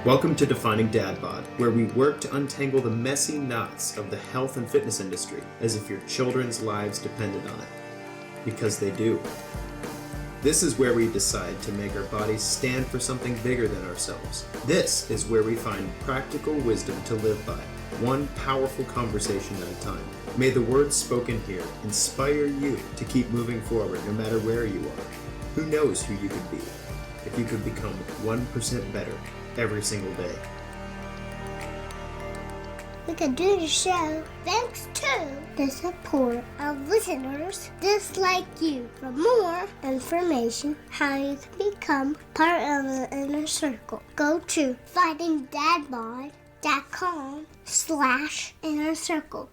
Welcome to Defining Dad Bod, where we work to untangle the messy knots of the health and fitness industry as if your children's lives depended on it. Because they do. This is where we decide to make our bodies stand for something bigger than ourselves. This is where we find practical wisdom to live by, one powerful conversation at a time. May the words spoken here inspire you to keep moving forward no matter where you are. Who knows who you could be if you could become 1% better every single day. We can do the show thanks to the support of listeners just like you. For more information how you can become part of the inner circle, go to findingdadbod.com/inner circle.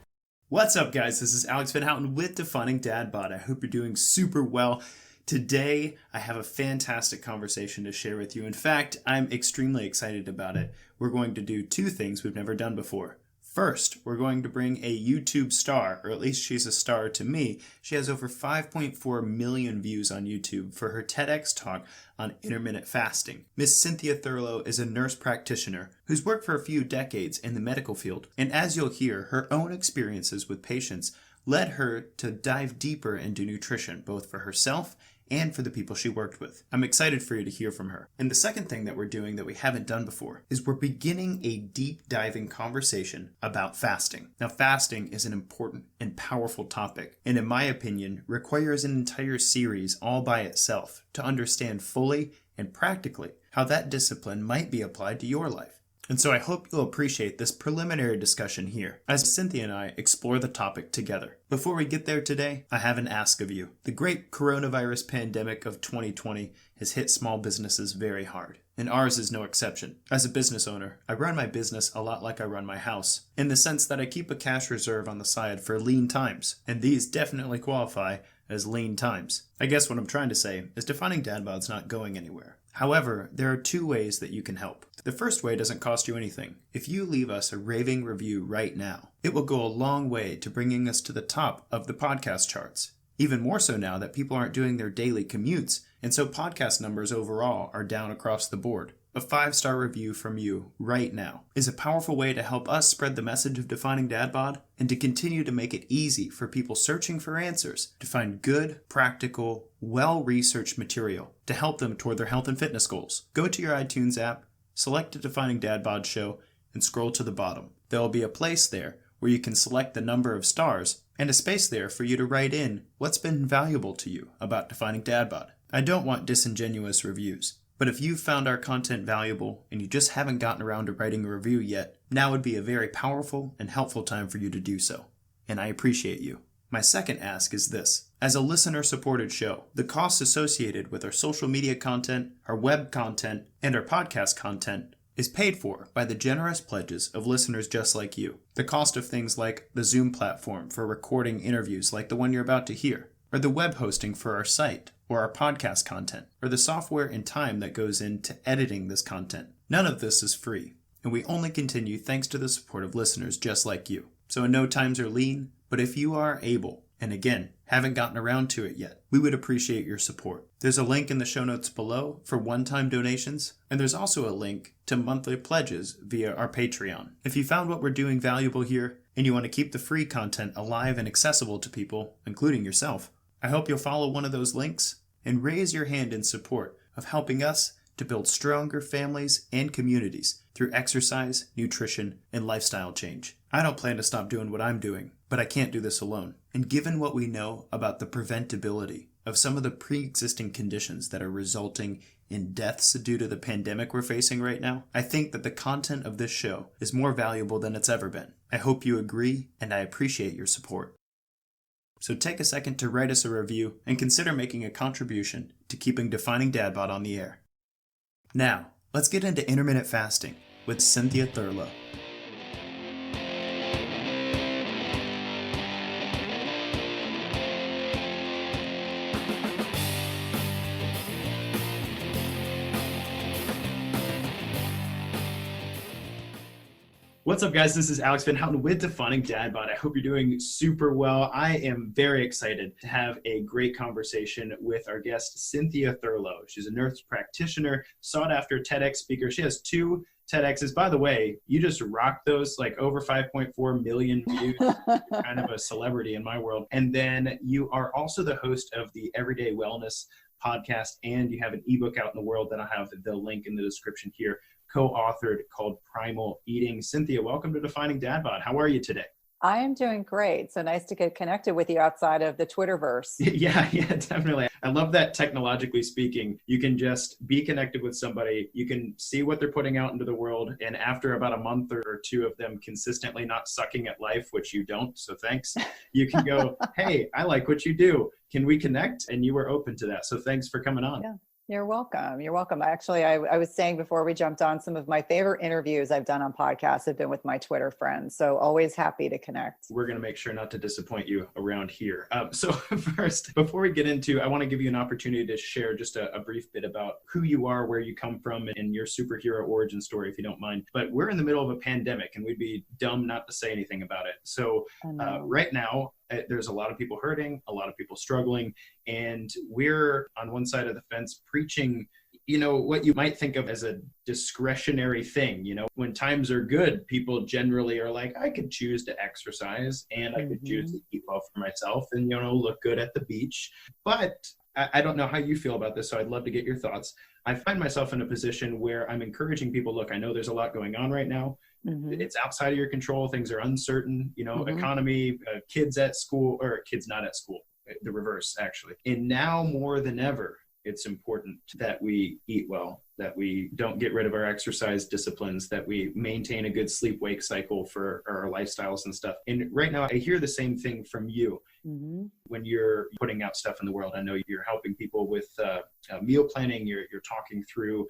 What's up, guys? This is Alex Van Houten with Defining Dad Bod. I hope you're doing super well. Today, I have a fantastic conversation to share with you. In fact, I'm extremely excited about it. We're going to do two things we've never done before. First, we're going to bring a YouTube star, or at least she's a star to me. She has over 5.4 million views on YouTube for her TEDx talk on intermittent fasting. Miss Cynthia Thurlow is a nurse practitioner who's worked for a few decades in the medical field. And as you'll hear, her own experiences with patients led her to dive deeper into nutrition, both for herself and for the people she worked with. I'm excited for you to hear from her. And the second thing that we're doing that we haven't done before is we're beginning a deep diving conversation about fasting. Now, fasting is an important and powerful topic, and in my opinion, requires an entire series all by itself to understand fully and practically how that discipline might be applied to your life. And so I hope you'll appreciate this preliminary discussion here as Cynthia and I explore the topic together. Before we get there today, I have an ask of you. The great coronavirus pandemic of 2020 has hit small businesses very hard, and ours is no exception. As a business owner, I run my business a lot like I run my house, in the sense that I keep a cash reserve on the side for lean times, and these definitely qualify as lean times. I guess what I'm trying to say is Defining Dad Bod's not going anywhere. However, there are two ways that you can help. The first way doesn't cost you anything. If you leave us a raving review right now, it will go a long way to bringing us to the top of the podcast charts. Even more so now that people aren't doing their daily commutes, and so podcast numbers overall are down across the board. A 5-star review from you right now is a powerful way to help us spread the message of Defining Dad Bod and to continue to make it easy for people searching for answers to find good, practical, well-researched material to help them toward their health and fitness goals. Go to your iTunes app, select the Defining Dad Bod show, and scroll to the bottom. There will be a place there where you can select the number of stars and a space there for you to write in what's been valuable to you about Defining Dad Bod. I don't want disingenuous reviews. But if you've found our content valuable and you just haven't gotten around to writing a review yet, now would be a very powerful and helpful time for you to do so. And I appreciate you. My second ask is this. As a listener-supported show, the costs associated with our social media content, our web content, and our podcast content is paid for by the generous pledges of listeners just like you. The cost of things like the Zoom platform for recording interviews like the one you're about to hear, or the web hosting for our site, or our podcast content, or the software and time that goes into editing this content. None of this is free, and we only continue thanks to the support of listeners just like you. So I know times are lean, but if you are able, and again, haven't gotten around to it yet, we would appreciate your support. There's a link in the show notes below for one-time donations, and there's also a link to monthly pledges via our Patreon. If you found what we're doing valuable here, and you want to keep the free content alive and accessible to people, including yourself, I hope you'll follow one of those links and raise your hand in support of helping us to build stronger families and communities through exercise, nutrition, and lifestyle change. I don't plan to stop doing what I'm doing, but I can't do this alone. And given what we know about the preventability of some of the pre-existing conditions that are resulting in deaths due to the pandemic we're facing right now, I think that the content of this show is more valuable than it's ever been. I hope you agree, and I appreciate your support. So take a second to write us a review and consider making a contribution to keeping Defining Dad Bod on the air. Now, let's get into intermittent fasting with Cynthia Thurlow. What's up, guys? This is Alex Van Houten with Defining Dad Bod. I hope you're doing super well. I am very excited to have a great conversation with our guest, Cynthia Thurlow. She's a nurse practitioner, sought-after TEDx speaker. She has 2 TEDx's. By the way, you just rock those, like over 5.4 million views. You're kind of a celebrity in my world. And then you are also the host of the Everyday Wellness podcast, and you have an ebook out in the world that I have the link in the description here, co-authored, called Primal Eating. Cynthia, welcome to Defining Dad Bod. How are you today? I am doing great. So nice to get connected with you outside of the Twitterverse. Yeah, definitely. I love that technologically speaking, you can just be connected with somebody. You can see what they're putting out into the world. And after about a month or two of them consistently not sucking at life, which you don't, so thanks, you can go, hey, I like what you do. Can we connect? And you were open to that. So thanks for coming on. Yeah. You're welcome. You're welcome. Actually, I was saying before we jumped on, some of my favorite interviews I've done on podcasts have been with my Twitter friends. So always happy to connect. We're going to make sure not to disappoint you around here. So first, before we get into, I want to give you an opportunity to share just a brief bit about who you are, where you come from, and your superhero origin story, if you don't mind. But we're in the middle of a pandemic, and we'd be dumb not to say anything about it. So right now, there's a lot of people hurting, a lot of people struggling, and we're on one side of the fence preaching, what you might think of as a discretionary thing. When times are good, people generally are like, I could choose to exercise and I could choose to eat well for myself and, look good at the beach. But I don't know how you feel about this, so I'd love to get your thoughts. I find myself in a position where I'm encouraging people, look, I know there's a lot going on right now. It's outside of your control. Things are uncertain, economy, kids at school, or kids not at school, the reverse, actually. And now more than ever, it's important that we eat well, that we don't get rid of our exercise disciplines, that we maintain a good sleep-wake cycle for our lifestyles and stuff. And right now, I hear the same thing from you. When you're putting out stuff in the world. I know you're helping people with meal planning, you're talking through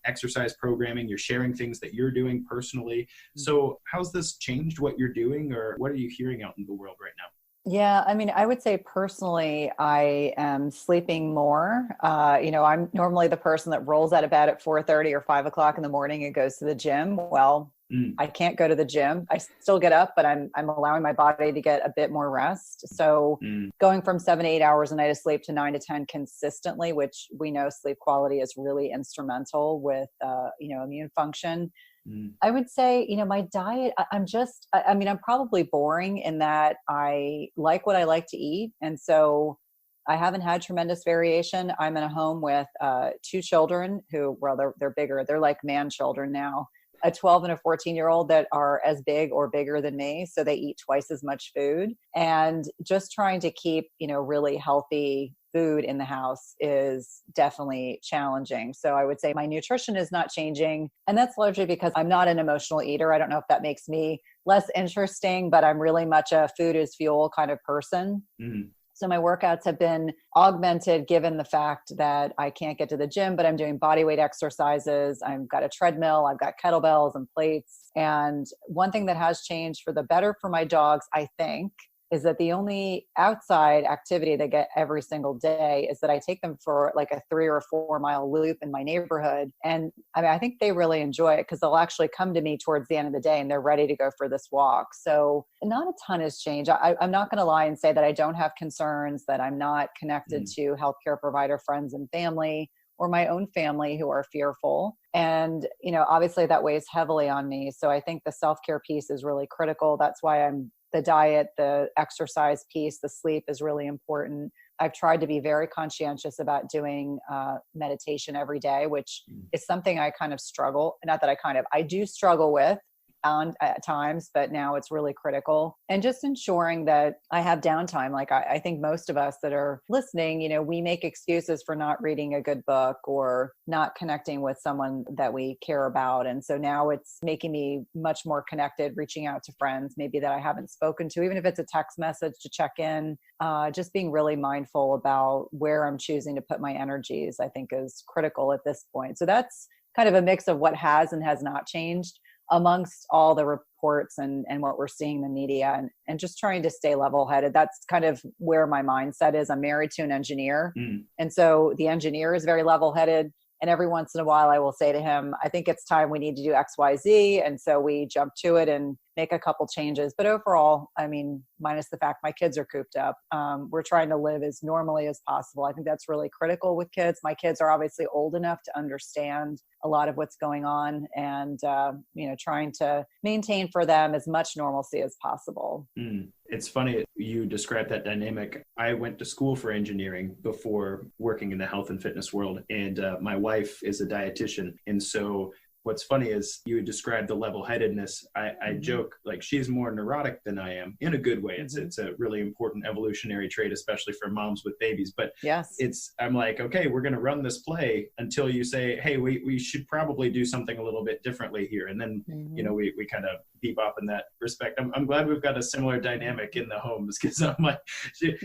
exercise programming, you're sharing things that you're doing personally. So how's this changed what you're doing, or what are you hearing out in the world right now? Yeah, I mean, I would say personally, I am sleeping more. I'm normally the person that rolls out of bed at 4:30 or 5 o'clock in the morning and goes to the gym. Well, I can't go to the gym. I still get up, but I'm allowing my body to get a bit more rest. So going from 7 to 8 hours a night of sleep to 9 to 10 consistently, which we know sleep quality is really instrumental with, immune function. I would say, my diet, I'm probably boring in that I like what I like to eat. And so I haven't had tremendous variation. I'm in a home with 2 children who, well, they're bigger. They're like man children now. A 12 and a 14-year-old that are as big or bigger than me. So they eat twice as much food, and just trying to keep, really healthy food in the house is definitely challenging. So I would say my nutrition is not changing. And that's largely because I'm not an emotional eater. I don't know if that makes me less interesting, but I'm really much a food is fuel kind of person. So my workouts have been augmented given the fact that I can't get to the gym, but I'm doing body weight exercises. I've got a treadmill, I've got kettlebells and plates. And one thing that has changed for the better for my dogs, I think, is that the only outside activity they get every single day is that I take them for like a 3 or 4 mile loop in my neighborhood. And I think they really enjoy it because they'll actually come to me towards the end of the day and they're ready to go for this walk. So not a ton has changed. I'm not going to lie and say that I don't have concerns, that I'm not connected to healthcare provider friends and family, or my own family who are fearful. And, obviously that weighs heavily on me. So I think the self-care piece is really critical. That's why the diet, the exercise piece, the sleep is really important. I've tried to be very conscientious about doing meditation every day, which is something I kind of struggle. Not that I do struggle with at times, but now it's really critical. And just ensuring that I have downtime. Like I think most of us that are listening, we make excuses for not reading a good book or not connecting with someone that we care about. And so now it's making me much more connected, reaching out to friends, maybe that I haven't spoken to, even if it's a text message to check in, just being really mindful about where I'm choosing to put my energies, I think is critical at this point. So that's kind of a mix of what has and has not changed amongst all the reports and what we're seeing in the media, and just trying to stay level-headed. That's kind of where my mindset is. I'm married to an engineer. And so the engineer is very level-headed. And every once in a while I will say to him, I think it's time we need to do X, Y, Z. And so we jump to it and make a couple changes. But overall, I mean, minus the fact my kids are cooped up, we're trying to live as normally as possible. I think that's really critical with kids. My kids are obviously old enough to understand a lot of what's going on, and, trying to maintain for them as much normalcy as possible. It's funny you described that dynamic. I went to school for engineering before working in the health and fitness world, and my wife is a dietitian. And so what's funny is you described the level-headedness. I joke, like, she's more neurotic than I am in a good way. It's a really important evolutionary trait, especially for moms with babies. But yes, I'm like, okay, we're going to run this play until you say, hey, we should probably do something a little bit differently here. And then, we kind of bebop in that respect. I'm glad we've got a similar dynamic in the homes, because I'm like, she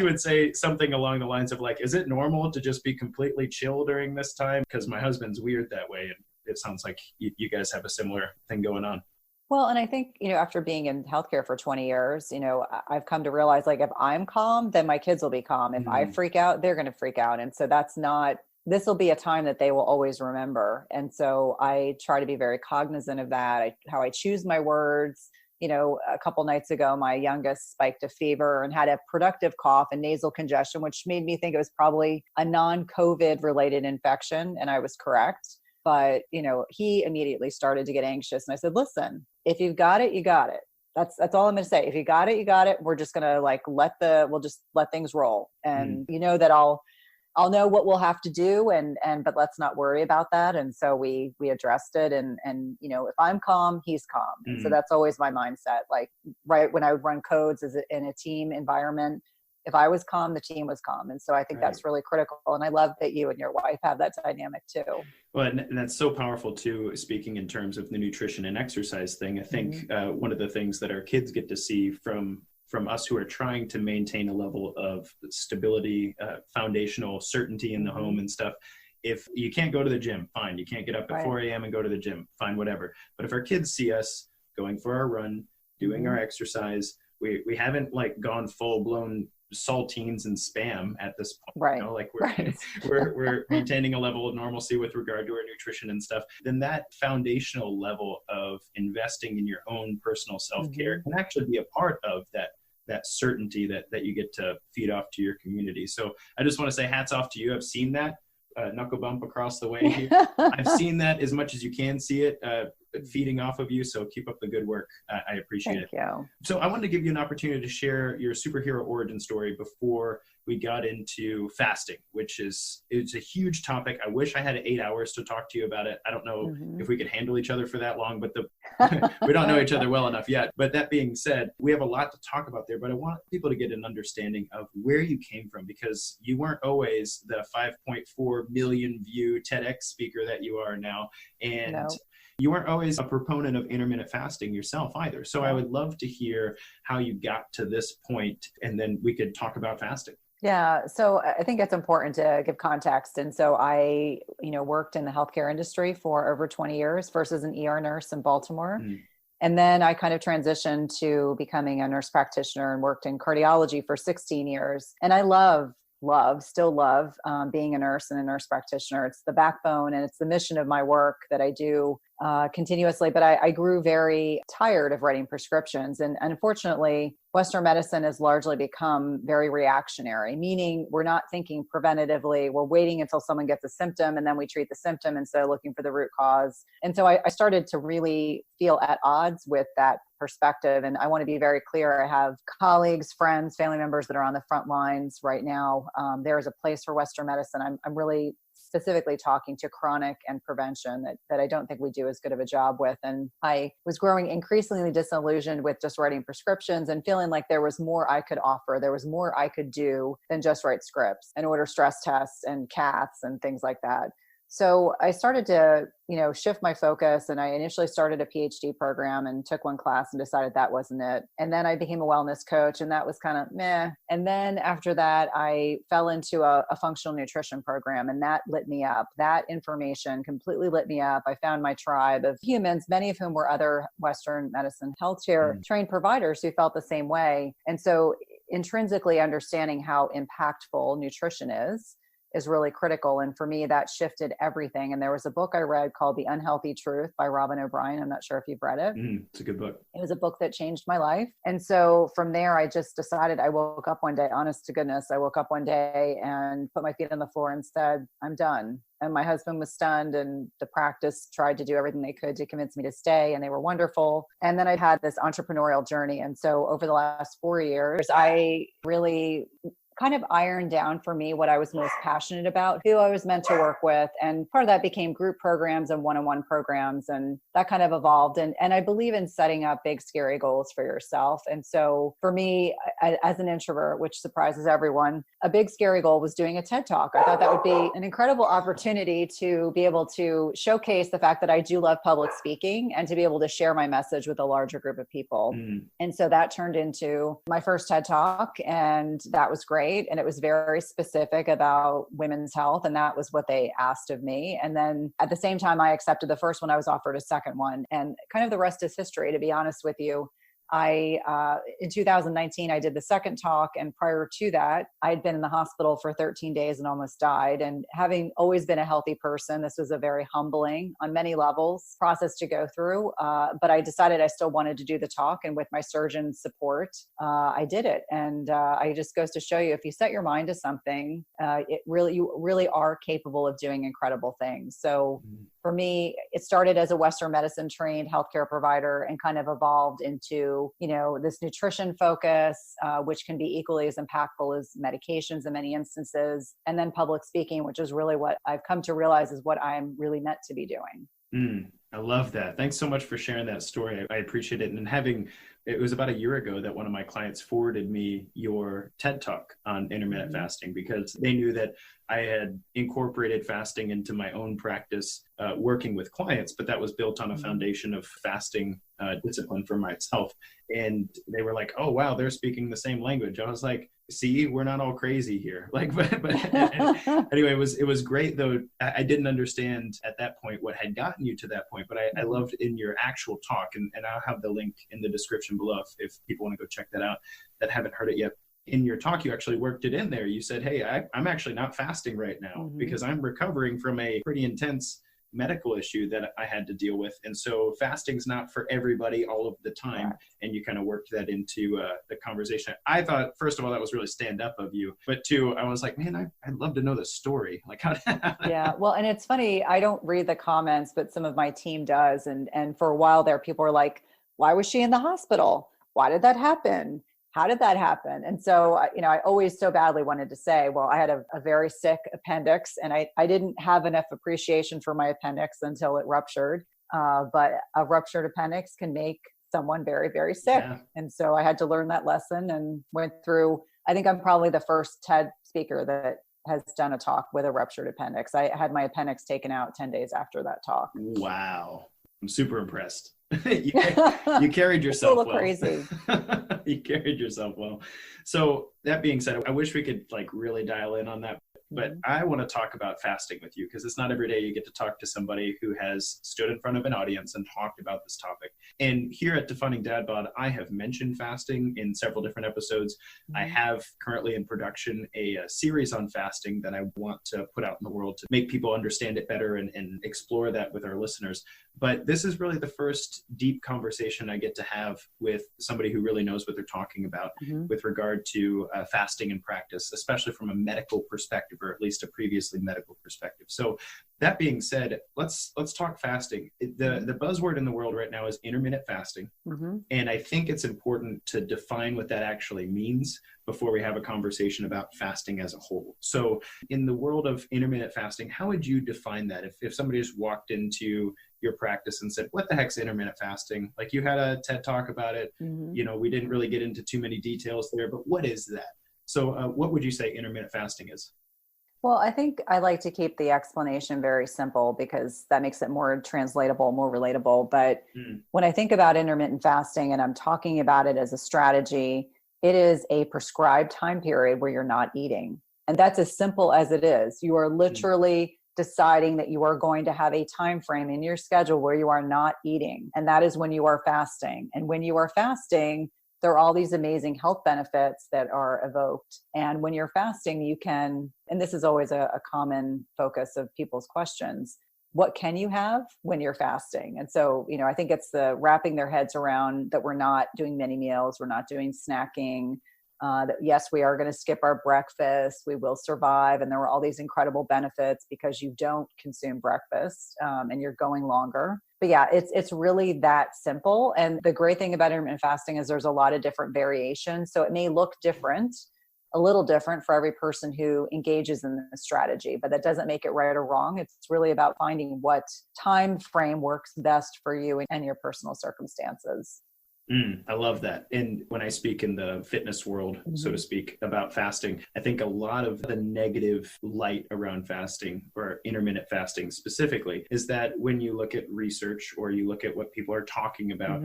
would say something along the lines of like, is it normal to just be completely chill during this time? Because my husband's weird that way. And it sounds like you guys have a similar thing going on. Well, and I think, after being in healthcare for 20 years, I've come to realize, like, if I'm calm, then my kids will be calm. If I freak out, they're going to freak out. And so this will be a time that they will always remember. And so I try to be very cognizant of that, how I choose my words. A couple nights ago, my youngest spiked a fever and had a productive cough and nasal congestion, which made me think it was probably a non-COVID related infection. And I was correct. But, he immediately started to get anxious. And I said, listen, if you've got it, you got it. That's all I'm going to say. If you got it, you got it. We're just going to we'll just let things roll. And that I'll know what we'll have to do, but let's not worry about that. And so we addressed it, and if I'm calm, he's calm. And so that's always my mindset. Like, right when I would run codes in a team environment, if I was calm, the team was calm. And so I think that's really critical. And I love that you and your wife have that dynamic too. Well, and that's so powerful too, speaking in terms of the nutrition and exercise thing. I think one of the things that our kids get to see from us who are trying to maintain a level of stability, foundational certainty in the home and stuff. If you can't go to the gym, fine. You can't get up at 4 a.m. and go to the gym, fine, whatever. But if our kids see us going for our run, doing our exercise, we haven't like gone full blown saltines and spam at this point, we're maintaining a level of normalcy with regard to our nutrition and stuff. Then that foundational level of investing in your own personal self-care can actually be a part of that certainty that you get to feed off to your community. So I just want to say hats off to you. I've seen that knuckle bump across the way here. I've seen that as much as you can see it feeding off of you. So keep up the good work. I appreciate it. Thank you. So I wanted to give you an opportunity to share your superhero origin story before we got into fasting, it's a huge topic. I wish I had 8 hours to talk to you about it. I don't know if we could handle each other for that long, but we don't know each other well enough yet. But that being said, we have a lot to talk about there, but I want people to get an understanding of where you came from, because you weren't always the 5.4 million view TEDx speaker that you are now. And you weren't always a proponent of intermittent fasting yourself either. So I would love to hear how you got to this point, and then we could talk about fasting. Yeah. So I think it's important to give context. And so I, worked in the healthcare industry for over 20 years, first as an ER nurse in Baltimore. And then I kind of transitioned to becoming a nurse practitioner and worked in cardiology for 16 years. And I still love being a nurse and a nurse practitioner. It's the backbone and it's the mission of my work that I do continuously. But I grew very tired of writing prescriptions. And unfortunately, Western medicine has largely become very reactionary, meaning we're not thinking preventatively. We're waiting until someone gets a symptom and then we treat the symptom instead of looking for the root cause. And so I started to really feel at odds with that perspective. And I want to be very clear. I have colleagues, friends, family members that are on the front lines right now. There is a place for Western medicine. I'm really specifically talking to chronic and prevention that I don't think we do as good of a job with. And I was growing increasingly disillusioned with just writing prescriptions and feeling like there was more I could offer. There was more I could do than just write scripts and order stress tests and caths and things like that. So I started to, shift my focus, and I initially started a PhD program and took one class and decided that wasn't it. And then I became a wellness coach, and that was kind of meh. And then after that, I fell into a functional nutrition program, and that lit me up. That information completely lit me up. I found my tribe of humans, many of whom were other Western medicine healthcare trained providers who felt the same way. And so intrinsically understanding how impactful nutrition is is really critical. And for me, that shifted everything. And there was a book I read called The Unhealthy Truth by Robin O'Brien. I'm not sure if you've read it. It's a good book. It was a book that changed my life. And so from there, I just decided, I woke up one day, honest to goodness, I woke up one day and put my feet on the floor and said, I'm done. And my husband was stunned, and the practice tried to do everything they could to convince me to stay, and they were wonderful. And then I had this entrepreneurial journey. And so over the last 4 years, I really kind of ironed down for me what I was most passionate about, who I was meant to work with. And part of that became group programs and one-on-one programs. And that kind of evolved. And I believe in setting up big, scary goals for yourself. And so for me, as an introvert, which surprises everyone, a big, scary goal was doing a TED Talk. I thought that would be an incredible opportunity to be able to showcase the fact that I do love public speaking and to be able to share my message with a larger group of people. And so that turned into my first TED Talk, and that was great. And it was very specific about women's health. And that was what they asked of me. And then at the same time, I accepted the first one. I was offered a second one, and kind of the rest is history, to be honest with you. In 2019, I did the second talk. And prior to that, I'd been in the hospital for 13 days and almost died. And having always been a healthy person, this was a very humbling on many levels process to go through. But I decided I still wanted to do the talk. And with my surgeon's support, I did it. And it just goes to show you, if you set your mind to something, you really are capable of doing incredible things. So for me, it started as a Western medicine trained healthcare provider and kind of evolved into, this nutrition focus, which can be equally as impactful as medications in many instances. And then public speaking, which is really what I've come to realize is what I'm really meant to be doing. I love that. Thanks so much for sharing that story. I appreciate it. And it was about a year ago that one of my clients forwarded me your TED Talk on intermittent fasting, because they knew that I had incorporated fasting into my own practice, working with clients, but that was built on a foundation of fasting discipline for myself. And they were like, oh, wow, they're speaking the same language. I was like, see, we're not all crazy here. Anyway, it was great, though. I didn't understand at that point what had gotten you to that point, but I loved in your actual talk, and I'll have the link in the description below if people want to go check that out that haven't heard it yet. In your talk, you actually worked it in there. You said, hey, I'm actually not fasting right now because I'm recovering from a pretty intense medical issue that I had to deal with. And so fasting's not for everybody all of the time. Right. And you kind of worked that into the conversation. I thought, first of all, that was really stand up of you. But two, I was like, man, I'd love to know the story. Like how Yeah. Well, and it's funny, I don't read the comments, but some of my team does. And for a while there, people were like, why was she in the hospital? Why did that happen? How did that happen? And so, I always so badly wanted to say, well, I had a very sick appendix, and I didn't have enough appreciation for my appendix until it ruptured. But a ruptured appendix can make someone very, very sick. Yeah. And so I had to learn that lesson and went through, I think I'm probably the first TED speaker that has done a talk with a ruptured appendix. I had my appendix taken out 10 days after that talk. Wow. I'm super impressed. You carried yourself well. Crazy. You carried yourself well. So that being said, I wish we could really dial in on that. But I want to talk about fasting with you, because it's not every day you get to talk to somebody who has stood in front of an audience and talked about this topic. And here at Defining Dad Bod, I have mentioned fasting in several different episodes. I have currently in production a series on fasting that I want to put out in the world to make people understand it better and explore that with our listeners. But this is really the first deep conversation I get to have with somebody who really knows what they're talking about with regard to fasting and practice, especially from a medical perspective, or at least a previously medical perspective. So that being said, let's talk fasting. The buzzword in the world right now is intermittent fasting. And I think it's important to define what that actually means before we have a conversation about fasting as a whole. So in the world of intermittent fasting, how would you define that? If somebody just walked into your practice and said, what the heck's intermittent fasting? Like, you had a TED talk about it. We didn't really get into too many details there, but what is that? So what would you say intermittent fasting is? Well, I think I like to keep the explanation very simple, because that makes it more translatable, more relatable. But when I think about intermittent fasting and I'm talking about it as a strategy, it is a prescribed time period where you're not eating. And that's as simple as it is. You are literally deciding that you are going to have a time frame in your schedule where you are not eating. And that is when you are fasting. And when you are fasting, there are all these amazing health benefits that are evoked. And when you're fasting, you can, and this is always a common focus of people's questions, what can you have when you're fasting? And so, I think it's the wrapping their heads around that we're not doing mini meals, we're not doing snacking, that yes, we are going to skip our breakfast, we will survive. And there are all these incredible benefits because you don't consume breakfast and you're going longer. But yeah, it's really that simple. And the great thing about intermittent fasting is there's a lot of different variations. So it may look different, a little different for every person who engages in the strategy, but that doesn't make it right or wrong. It's really about finding what time frame works best for you and your personal circumstances. I love that. And when I speak in the fitness world, so to speak, about fasting, I think a lot of the negative light around fasting or intermittent fasting specifically is that when you look at research or you look at what people are talking about,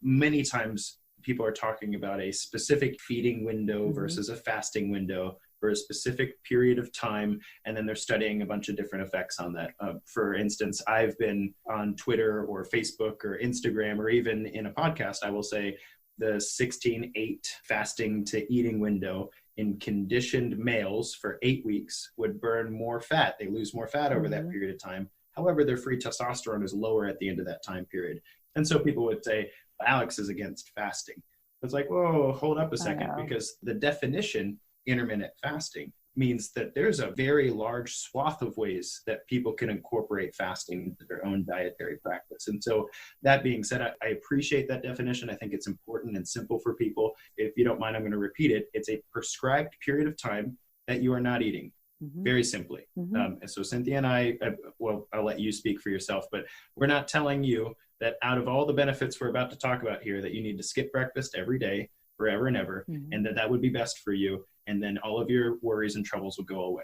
many times people are talking about a specific feeding window versus a fasting window for a specific period of time. And then they're studying a bunch of different effects on that. For instance, I've been on Twitter or Facebook or Instagram, or even in a podcast, I will say the 16-8 fasting to eating window in conditioned males for 8 weeks would burn more fat. They lose more fat over that period of time. However, their free testosterone is lower at the end of that time period. And so people would say, Alex is against fasting. It's like, whoa, hold up a second, because the definition intermittent fasting means that there's a very large swath of ways that people can incorporate fasting into their own dietary practice. And so that being said, I appreciate that definition. I think it's important and simple for people. If you don't mind, I'm going to repeat it. It's a prescribed period of time that you are not eating. Very simply. And so Cynthia and I, well, I'll let you speak for yourself, but we're not telling you that out of all the benefits we're about to talk about here, that you need to skip breakfast every day, forever and ever, and that would be best for you. And then all of your worries and troubles will go away.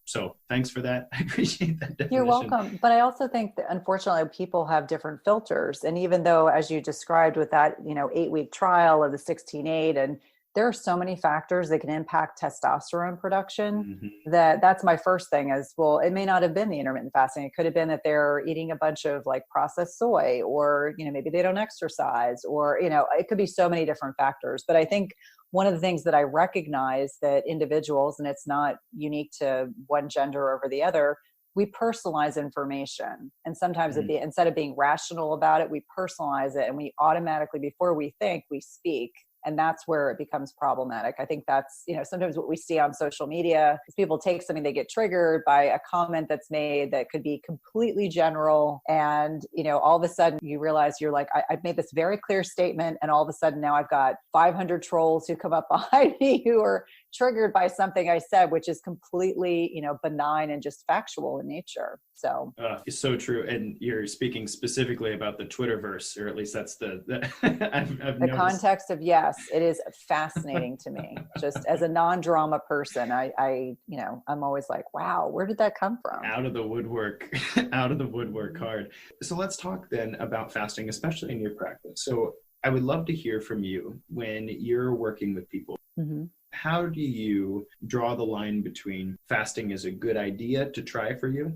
So thanks for that. I appreciate that definition. You're welcome. But I also think that unfortunately people have different filters. And even though, as you described with that, 8-week trial of the 16-8, and there are so many factors that can impact testosterone production that's my first thing is, well, it may not have been the intermittent fasting. It could have been that they're eating a bunch of like processed soy, or, maybe they don't exercise, or, it could be so many different factors. But I think one of the things that I recognize that individuals, and it's not unique to one gender over the other, we personalize information. And sometimes instead of being rational about it, we personalize it, and we automatically, before we think, we speak. And that's where it becomes problematic. I think that's, sometimes what we see on social media is people take something, they get triggered by a comment that's made that could be completely general. And, all of a sudden you realize you're like, I've made this very clear statement. And all of a sudden now I've got 500 trolls who come up behind me who are triggered by something I said, which is completely, benign and just factual in nature. So it's so true. And you're speaking specifically about the Twitterverse, or at least that's the I've the context of, yes, it is fascinating to me. Just as a non-drama person, I'm always like, wow, where did that come from? Out of the woodwork hard. So let's talk then about fasting, especially in your practice. So I would love to hear from you when you're working with people. How do you draw the line between fasting is a good idea to try for you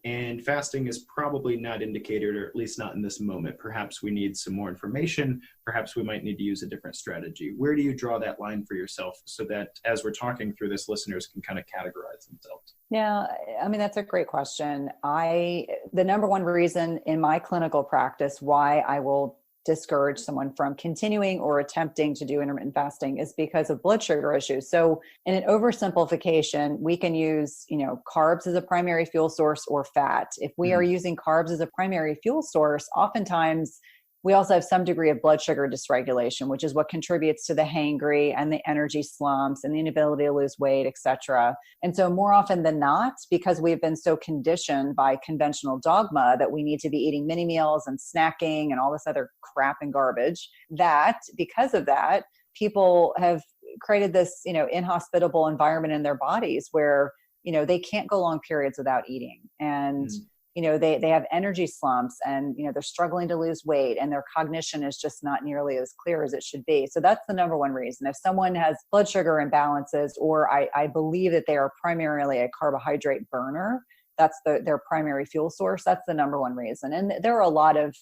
and fasting is probably not indicated, or at least not in this moment? Perhaps we need some more information. Perhaps we might need to use a different strategy. Where do you draw that line for yourself so that as we're talking through this, listeners can kind of categorize themselves? Yeah, I mean, that's a great question. The number one reason in my clinical practice why I will discourage someone from continuing or attempting to do intermittent fasting is because of blood sugar issues. So in an oversimplification, we can use, carbs as a primary fuel source or fat. If we are using carbs as a primary fuel source, oftentimes we also have some degree of blood sugar dysregulation, which is what contributes to the hangry and the energy slumps and the inability to lose weight, et cetera. And so more often than not, because we've been so conditioned by conventional dogma that we need to be eating mini meals and snacking and all this other crap and garbage, that because of that, people have created this, inhospitable environment in their bodies where, they can't go long periods without eating. And they have energy slumps, and, they're struggling to lose weight, and their cognition is just not nearly as clear as it should be. So that's the number one reason. If someone has blood sugar imbalances, or I believe that they are primarily a carbohydrate burner, that's their primary fuel source, that's the number one reason. And there are a lot of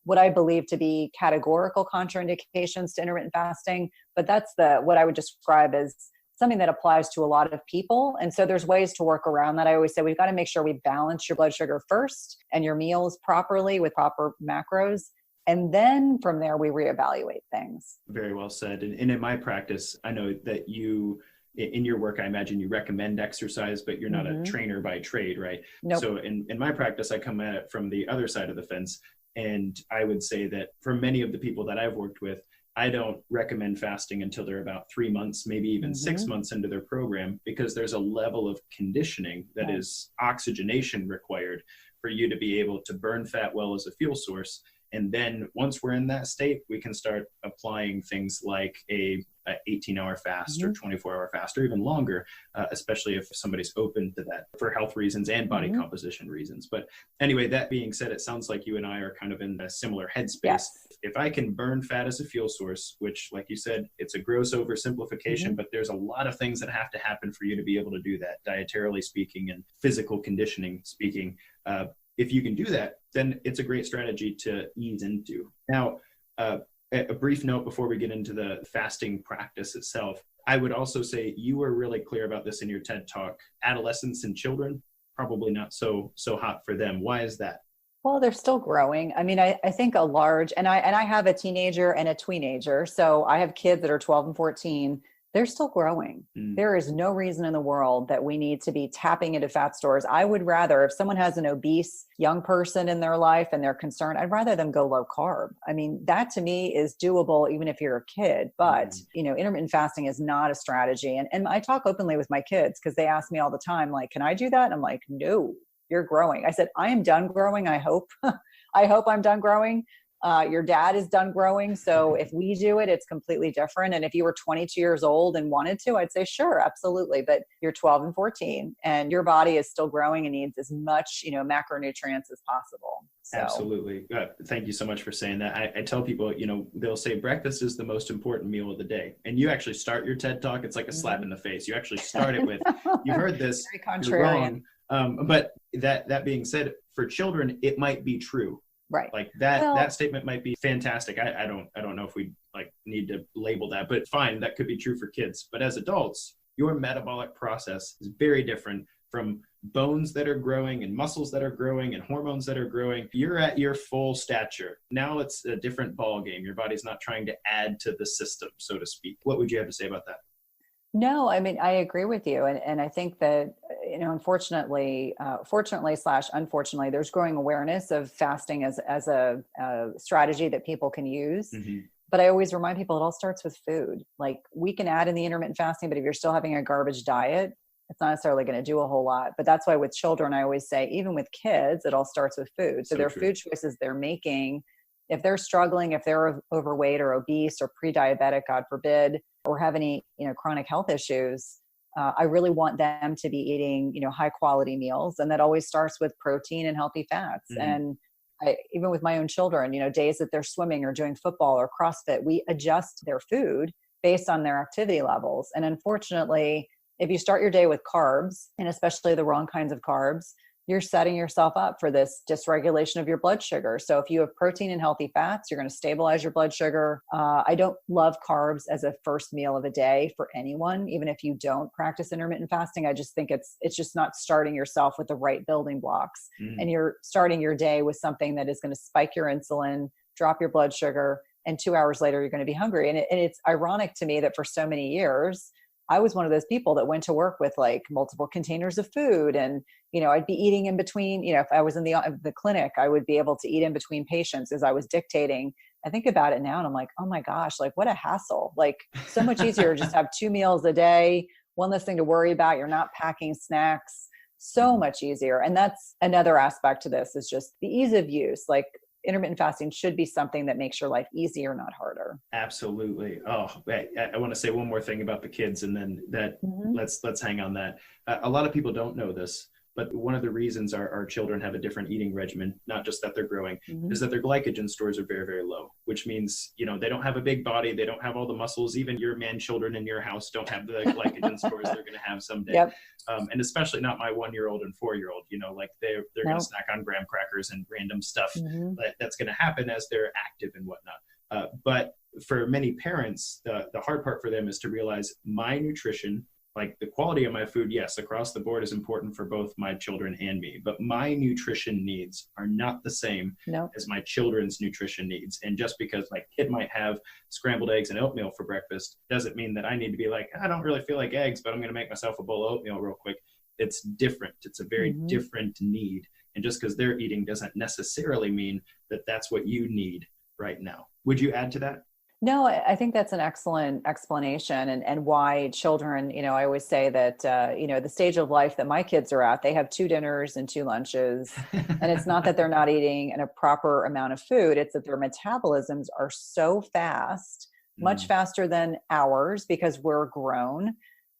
what I believe to be categorical contraindications to intermittent fasting, but that's what I would describe as something that applies to a lot of people. And so there's ways to work around that. I always say we've got to make sure we balance your blood sugar first and your meals properly with proper macros. And then from there, we reevaluate things. Very well said. And in my practice, I know that you, in your work, I imagine you recommend exercise, but you're not a trainer by trade, right? Nope. So in my practice, I come at it from the other side of the fence. And I would say that for many of the people that I've worked with, I don't recommend fasting until they're about 3 months, maybe even 6 months into their program, because there's a level of conditioning that is oxygenation required for you to be able to burn fat well as a fuel source. And then once we're in that state, we can start applying things like a 18-hour fast or 24-hour fast or even longer, especially if somebody's open to that for health reasons and body composition reasons. But anyway, that being said, it sounds like you and I are kind of in a similar headspace. Yes. If I can burn fat as a fuel source, which, like you said, it's a gross oversimplification, but there's a lot of things that have to happen for you to be able to do that, dietarily speaking and physical conditioning speaking. If you can do that, then it's a great strategy to ease into. Now, a brief note before we get into the fasting practice itself, I would also say you were really clear about this in your TED Talk. Adolescents and children, probably not so hot for them. Why is that? Well, they're still growing. I mean, I think a large, and I have a teenager and a tweenager. So I have kids that are 12 and 14. They're still growing. There is no reason in the world that we need to be tapping into fat stores. I would rather, if someone has an obese young person in their life and they're concerned, I'd rather them go low carb. I mean, that to me is doable even if you're a kid, but intermittent fasting is not a strategy. And I talk openly with my kids because they ask me all the time, like, can I do that? And I'm like, no, you're growing. I said, I am done growing. I hope, I hope I'm done growing. Your dad is done growing. So if we do it, it's completely different. And if you were 22 years old and wanted to, I'd say, sure, absolutely. But you're 12 and 14 and your body is still growing and needs as much, macronutrients as possible. So. Absolutely. Thank you so much for saying that. I tell people, they'll say breakfast is the most important meal of the day. And you actually start your TED Talk. It's like a slap in the face. You actually start it with, you've heard this, you're wrong. But that being said, for children, it might be true. Right. Like that statement might be fantastic. I don't know if we need to label that, but fine, that could be true for kids. But as adults, your metabolic process is very different from bones that are growing and muscles that are growing and hormones that are growing. You're at your full stature. Now it's a different ball game. Your body's not trying to add to the system, so to speak. What would you have to say about that? No, I mean, I agree with you. And I think that, unfortunately, fortunately/unfortunately, there's growing awareness of fasting as a strategy that people can use. But I always remind people it all starts with food. Like, we can add in the intermittent fasting, but if you're still having a garbage diet, it's not necessarily going to do a whole lot. But that's why with children, I always say, even with kids, it all starts with food. So their food choices they're making, if they're struggling, if they're overweight or obese or pre-diabetic, God forbid, or have any, chronic health issues, I really want them to be eating, high quality meals. And that always starts with protein and healthy fats. And even with my own children, days that they're swimming or doing football or CrossFit, we adjust their food based on their activity levels. And unfortunately, if you start your day with carbs, and especially the wrong kinds of carbs, you're setting yourself up for this dysregulation of your blood sugar. So if you have protein and healthy fats, you're going to stabilize your blood sugar. I don't love carbs as a first meal of a day for anyone, even if you don't practice intermittent fasting. I just think it's just not starting yourself with the right building blocks. And you're starting your day with something that is going to spike your insulin, drop your blood sugar, and 2 hours later, you're going to be hungry. And it's ironic to me that for so many years, I was one of those people that went to work with like multiple containers of food, and, I'd be eating in between, if I was in the clinic, I would be able to eat in between patients as I was dictating. I think about it now and I'm like, oh my gosh, like what a hassle, like so much easier to just have 2 meals a day, one less thing to worry about. You're not packing snacks, so much easier. And that's another aspect to this, is just the ease of use. Like, intermittent fasting should be something that makes your life easier, not harder. Absolutely. Oh, I want to say one more thing about the kids, and then let's hang on that. A lot of people don't know this, But one of the reasons our children have a different eating regimen, not just that they're growing, Mm-hmm. is that their glycogen stores are very, very low, which means, they don't have a big body. They don't have all the muscles. Even your man children in your house don't have the glycogen stores they're going to have someday. Yep. And especially not my 1-year-old and 4-year-old, like they're going Nope. to snack on graham crackers and random stuff. Mm-hmm. That's going to happen as they're active and whatnot. But for many parents, the hard part for them is to realize my nutrition, like the quality of my food, yes, across the board is important for both my children and me, but my nutrition needs are not the same as my children's nutrition needs. And just because my kid might have scrambled eggs and oatmeal for breakfast doesn't mean that I need to be like, I don't really feel like eggs, but I'm going to make myself a bowl of oatmeal real quick. It's different. It's a very different need. And just because they're eating doesn't necessarily mean that that's what you need right now. Would you add to that? No, I think that's an excellent explanation and why children, I always say that, the stage of life that my kids are at, they have 2 dinners and 2 lunches. And it's not that they're not eating a proper amount of food. It's that their metabolisms are so fast, much faster than ours because we're grown.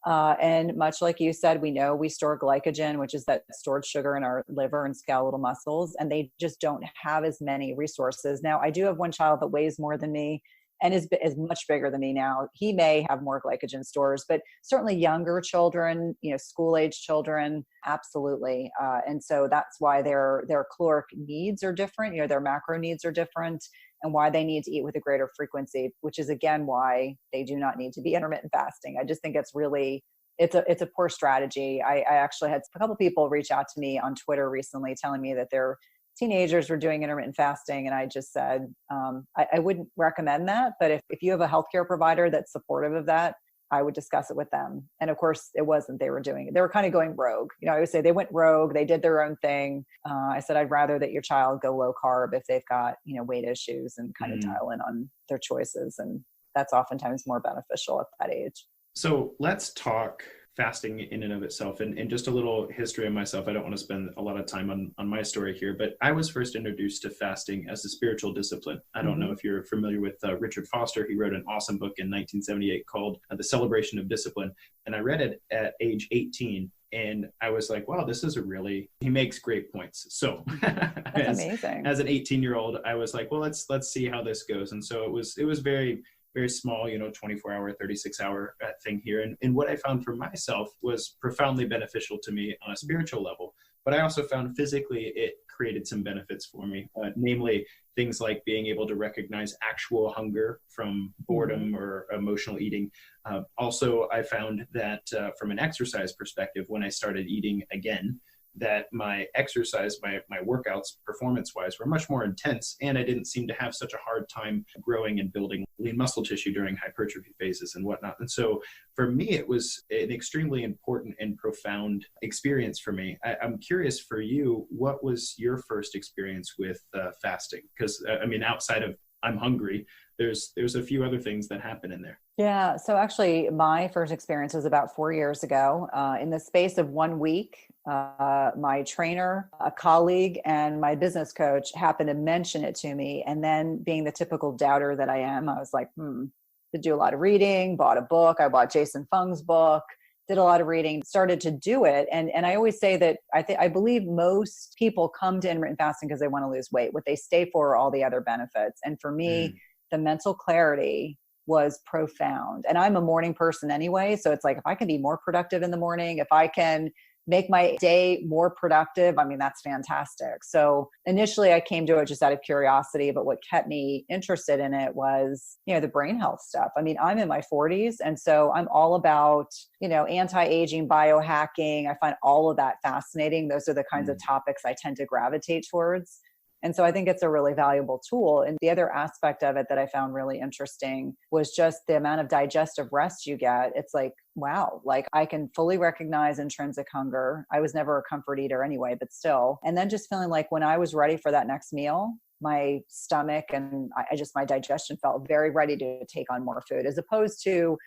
And much like you said, we know we store glycogen, which is that stored sugar in our liver and skeletal muscles, and they just don't have as many resources. Now, I do have one child that weighs more than me and is much bigger than me now. He may have more glycogen stores, but certainly younger children, school-age children, absolutely. And so that's why their caloric needs are different, their macro needs are different, and why they need to eat with a greater frequency, which is again why they do not need to be intermittent fasting. I just think it's a poor strategy. I actually had a couple people reach out to me on Twitter recently telling me that their teenagers were doing intermittent fasting. And I just said, I wouldn't recommend that. But if you have a healthcare provider that's supportive of that, I would discuss it with them. And of course, it wasn't they were doing it. They were kind of going rogue. I would say they went rogue. They did their own thing. I said, I'd rather that your child go low carb if they've got, weight issues and kind of dial in on their choices. And that's oftentimes more beneficial at that age. So let's talk fasting in and of itself, and just a little history of myself. I don't want to spend a lot of time on my story here, but I was first introduced to fasting as a spiritual discipline. I don't know if you're familiar with Richard Foster. He wrote an awesome book in 1978 called The Celebration of Discipline, and I read it at age 18. And I was like, wow, this is he makes great points. So that's amazing. As an 18-year-old, I was like, well, let's see how this goes. And so it was very, very small, 24-hour, 36-hour thing here. And what I found for myself was profoundly beneficial to me on a spiritual level. But I also found physically it created some benefits for me, namely things like being able to recognize actual hunger from boredom or emotional eating. Also, I found that from an exercise perspective, when I started eating again, that my exercise, my workouts, performance-wise, were much more intense, and I didn't seem to have such a hard time growing and building lean muscle tissue during hypertrophy phases and whatnot. And so for me, it was an extremely important and profound experience for me. I'm curious for you, what was your first experience with fasting? Because, outside of I'm hungry, there's a few other things that happen in there. Yeah. So actually, my first experience was about 4 years ago. In the space of 1 week, my trainer, a colleague, and my business coach happened to mention it to me. And then being the typical doubter that I am, I was like, to do a lot of reading, bought a book. I bought Jason Fung's book, did a lot of reading, started to do it. And I always say that I believe most people come to intermittent fasting because they want to lose weight. What they stay for are all the other benefits. And for me, the mental clarity was profound. And I'm a morning person anyway. So it's like, if I can be more productive in the morning, if I can make my day more productive, that's fantastic. So initially I came to it just out of curiosity, but what kept me interested in it was, the brain health stuff. I'm in my 40s. And so I'm all about, anti-aging, biohacking. I find all of that fascinating. Those are the kinds of topics I tend to gravitate towards. And so I think it's a really valuable tool. And the other aspect of it that I found really interesting was just the amount of digestive rest you get. It's like, wow, I can fully recognize intrinsic hunger. I was never a comfort eater anyway, but still. And then just feeling like when I was ready for that next meal, my stomach and my digestion felt very ready to take on more food, as opposed to,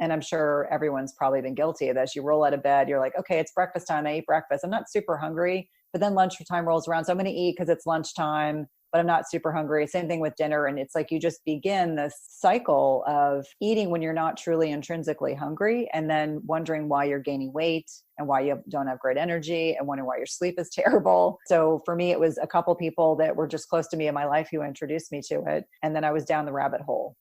and I'm sure everyone's probably been guilty of this, you roll out of bed, you're like, okay, it's breakfast time, I eat breakfast. I'm not super hungry. But then lunchtime rolls around. So I'm going to eat because it's lunchtime, but I'm not super hungry. Same thing with dinner. And it's like you just begin this cycle of eating when you're not truly intrinsically hungry, and then wondering why you're gaining weight and why you don't have great energy and wondering why your sleep is terrible. So for me, it was a couple people that were just close to me in my life who introduced me to it. And then I was down the rabbit hole.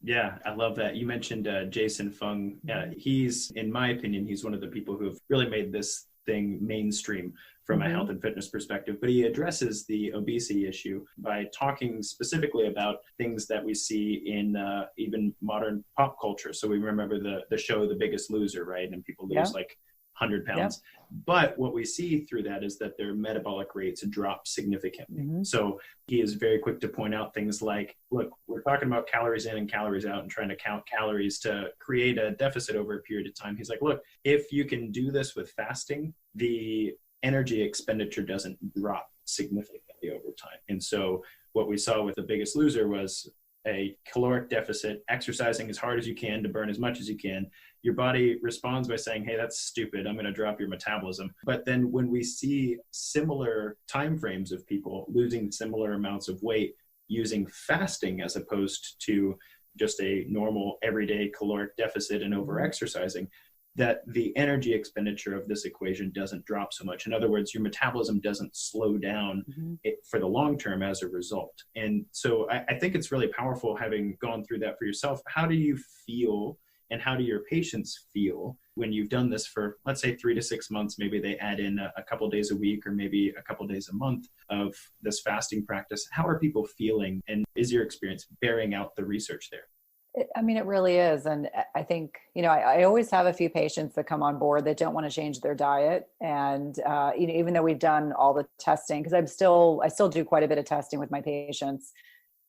Yeah, I love that. You mentioned Jason Fung. He's, in my opinion, he's one of the people who have really made this thing mainstream from a health and fitness perspective, but he addresses the obesity issue by talking specifically about things that we see in even modern pop culture. So we remember the show The Biggest Loser, right? And people lose like 100 pounds. But what we see through that is that their metabolic rates drop significantly. So he is very quick to point out things like, look, we're talking about calories in and calories out and trying to count calories to create a deficit over a period of time. He's like, look, if you can do this with fasting, the energy expenditure doesn't drop significantly over time. And so what we saw with The Biggest Loser was a caloric deficit, exercising as hard as you can to burn as much as you can. Your body responds by saying, hey, that's stupid, I'm going to drop your metabolism. But then when we see similar timeframes of people losing similar amounts of weight using fasting as opposed to just a normal everyday caloric deficit and over-exercising, that the energy expenditure of this equation doesn't drop so much. In other words, your metabolism doesn't slow down for the long term as a result. And so I think it's really powerful having gone through that for yourself. How do you feel and how do your patients feel when you've done this for, let's say, 3 to 6 months? Maybe they add in a couple days a week or maybe a couple days a month of this fasting practice. How are people feeling? And is your experience bearing out the research there? I mean, it really is. And I think, I always have a few patients that come on board that don't want to change their diet. And, even though we've done all the testing, because I still do quite a bit of testing with my patients,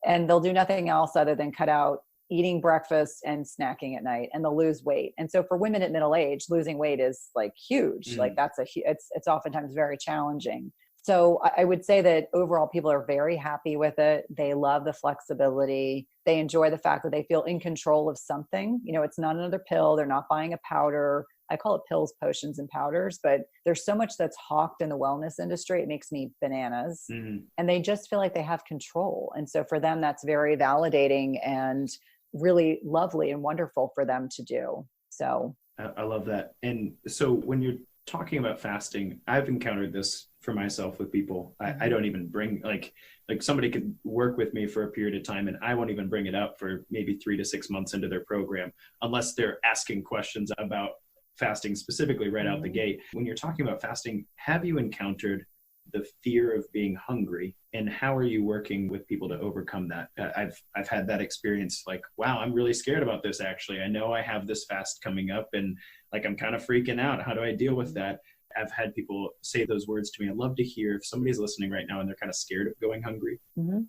and they'll do nothing else other than cut out eating breakfast and snacking at night, and they'll lose weight. And so for women at middle age, losing weight is like huge. Like it's oftentimes very challenging. So I would say that overall people are very happy with it. They love the flexibility. They enjoy the fact that they feel in control of something. It's not another pill. They're not buying a powder. I call it pills, potions, and powders, but there's so much that's hawked in the wellness industry. It makes me bananas. And they just feel like they have control. And so for them, that's very validating and really lovely and wonderful for them to do. So I love that. And so when you're talking about fasting, I've encountered this for myself with people. I don't even bring like somebody could work with me for a period of time and I won't even bring it up for maybe 3 to 6 months into their program unless they're asking questions about fasting specifically right out the gate. When you're talking about fasting, have you encountered the fear of being hungry, and how are you working with people to overcome that? I've had that experience, like, wow, I'm really scared about this. Actually, I know I have this fast coming up and like, I'm kind of freaking out. How do I deal with that? I've had people say those words to me. I'd love to hear if somebody's listening right now and they're kind of scared of going hungry.